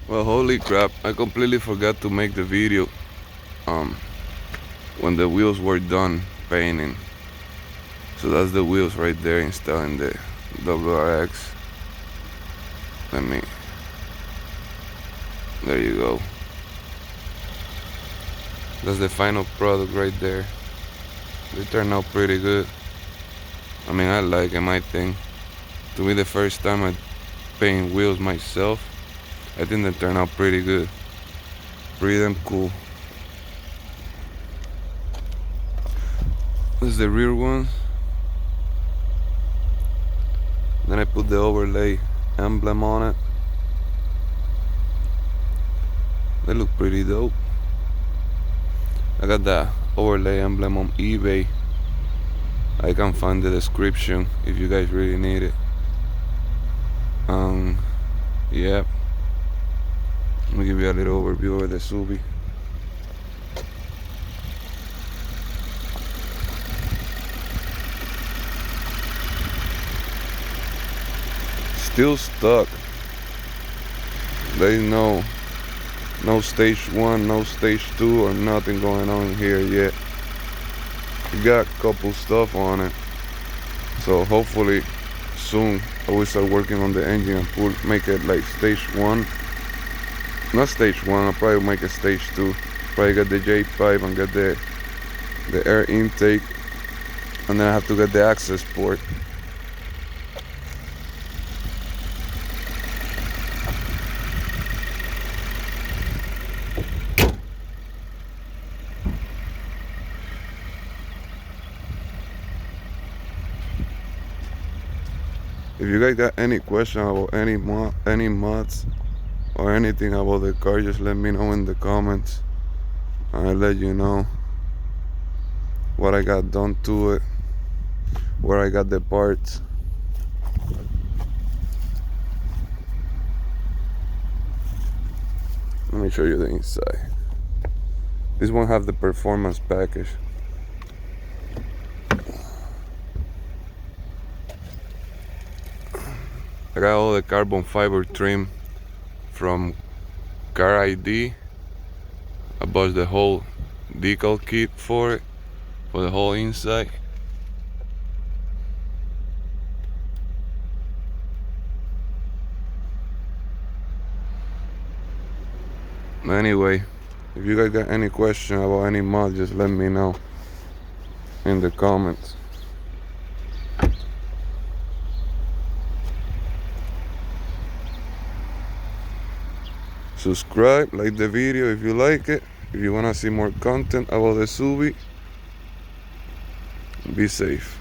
Well, holy crap, I completely forgot to make the video um when the wheels were done painting. So that's the wheels right there installing the WRX. Let me, there you go. That's the final product right there. They turned out pretty good. I mean, I like them, I think. To be the first time I paint wheels myself, I think they turned out pretty good. Pretty damn cool. This is the rear one. Then I put the overlay emblem on it. They look pretty dope. I got that overlay emblem on eBay. I can find the description if you guys really need it. Yeah. Let me give you a little overview of the Subi. Still stuck. There is no stage 1, no stage 2 or nothing going on here yet. We got a couple stuff on it. So hopefully soon I will start working on the engine and make it like stage 1. Not stage 1, I'll probably make it stage 2. Probably get the J5 and get the air intake, and then I have to get the access port. If you guys got any question about any mods or anything about the car, just let me know in the comments. I'll let you know what I got done to it, where I got the parts. Let me show you the inside. This one have the performance package. I got all the carbon fiber trim from Car ID. I bought the whole decal kit for it, for the whole inside. Anyway, if you guys got any question about any mod, just let me know in the comments. Subscribe, like the video if you like it. If you wanna see more content about the Subi, be safe.